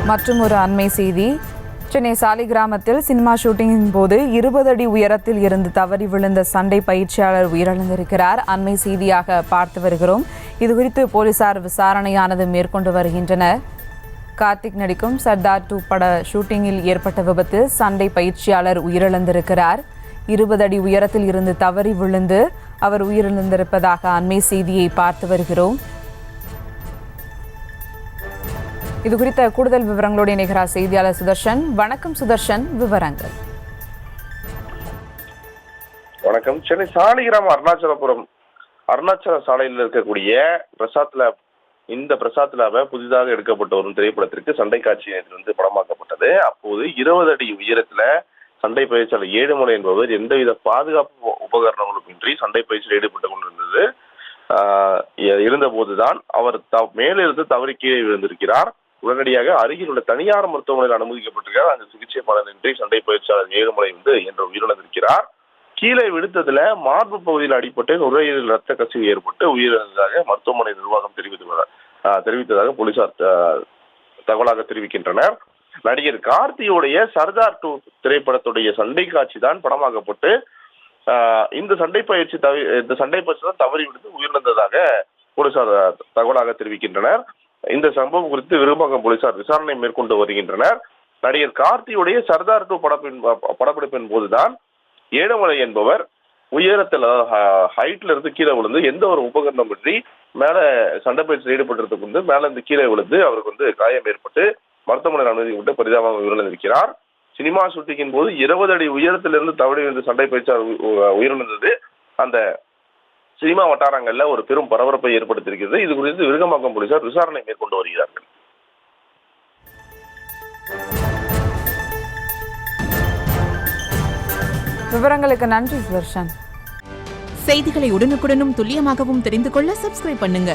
மற்றும் ஒரு அண்மை செய்தி. சென்னை சாலிகிராமத்தில் சினிமா ஷூட்டிங்கின் போது 20 அடி உயரத்தில் இருந்து தவறி விழுந்த சண்டை பயிற்சியாளர் உயிரிழந்திருக்கிறார். அண்மை செய்தியாக பார்த்து வருகிறோம். இதுகுறித்து போலீசார் விசாரணையானது மேற்கொண்டு வருகின்றனர். கார்த்திக் நடிக்கும் சர்தார் 2 பட ஷூட்டிங்கில் ஏற்பட்ட விபத்தில் சண்டை பயிற்சியாளர் உயிரிழந்திருக்கிறார். 20 அடி உயரத்தில் இருந்து தவறி விழுந்து அவர் உயிரிழந்திருப்பதாக அண்மை செய்தியை பார்த்து வருகிறோம். இது குறித்த கூடுதல் விவரங்களோடு இணைகிறார் செய்தியாளர் சுதர்ஷன். வணக்கம் சுதர்ஷன், விவரங்கள். வணக்கம். சென்னை சாலிகிராமம் அருணாச்சல சாலையில் இருக்கக்கூடிய பிரசாத் லேப், இந்த பிரசாத் லேப புதிதாக எடுக்கப்பட்ட ஒரு திரைப்படத்திற்கு சண்டை காட்சி படமாக்கப்பட்டது. அப்போது 20 அடி உயரத்துல சண்டை பயிற்சியாளர் ஏழுமலை என்பவர் எந்தவித பாதுகாப்பு உபகரணங்களும் இன்றி சண்டை பயிற்சியில் ஈடுபட்டுக் கொண்டிருந்தது. இருந்தபோதுதான் அவர் மேலிருந்து தவறி கீழே விழுந்திருக்கிறார். உடனடியாக அருகில் உள்ள தனியார் மருத்துவமனையில் அனுமதிக்கப்பட்டிருக்கிறார். அந்த சிகிச்சை பலனின்றி சண்டை பயிற்சியாளர் ஏழுமலை என்று உயிரிழந்திருக்கிறார். கீழே விழுத்ததுல மார்பு பகுதியில் அடிபட்டு நுரையீரல் ரத்த கசிவு ஏற்பட்டு உயிரிழந்ததாக மருத்துவமனை நிர்வாகம் தெரிவித்ததாக போலீசார் தகவலாக தெரிவிக்கின்றனர். நடிகர் கார்த்தியுடைய சர்தார் 2 திரைப்படத்துடைய சண்டை காட்சி தான் படமாக்கப்பட்டு இந்த சண்டை பயிற்சி தான் தவறி விழுந்து உயிரிழந்ததாக போலீசார் தகவலாக தெரிவிக்கின்றனர். இந்த சம்பவம் குறித்து விரும்பாக்கம் போலீசார் விசாரணை மேற்கொண்டு வருகின்றனர். நடிகர் கார்த்தியுடைய சர்தார் 2 படப்பிடிப்பின் போதுதான் ஏழுமலை என்பவர் உயரத்தில் ஹைட்ல இருந்து கீழே விழுந்து எந்த ஒரு உபகரணம் இன்றி மேல சண்டை பயிற்சியில் ஈடுபட்டிருந்ததுக்கு மேல இருந்து கீழே விழுந்து அவருக்கு காயம் ஏற்பட்டு மருத்துவமனையில் அனுமதிக்கப்பட்டு பரிதாபமாக உயிரிழந்திருக்கிறார். சினிமா ஷூட்டிங்கின் போது 20 அடி உயரத்திலிருந்து தவறி விழுந்து சண்டை பயிற்சியாளர் உயிரிழந்தது அந்த சினிமா வட்டாரங்கள்ல ஒரு பெரும் பரபரப்பை ஏற்படுத்தியிருக்கிறது. இது குறித்து விருகம்பாக்கம் போலீசார் விசாரணை மேற்கொண்டு வருகிறார்கள். விவரங்களுக்கு நன்றி சுதர்ஷன். செய்திகளை உடனுக்குடனும் துல்லியமாகவும் தெரிந்து கொள்ள சப்ஸ்கிரைப் பண்ணுங்க.